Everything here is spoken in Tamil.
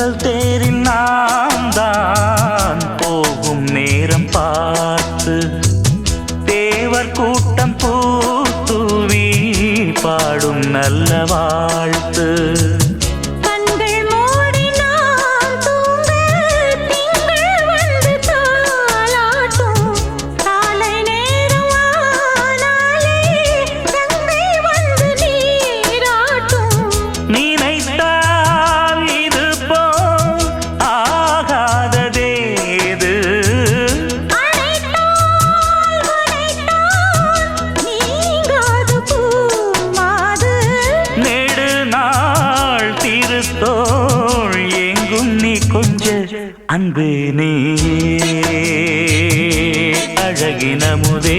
தென்றல் தேரில் நாம் தான் போகும் நேரம் பார்த்து தேவர் கூட்டம் பூத்தூவி பாடும் நல்ல வாழ்த்து. எங்கும் நீ கொஞ்ச அன்பு நீ அழகின முதே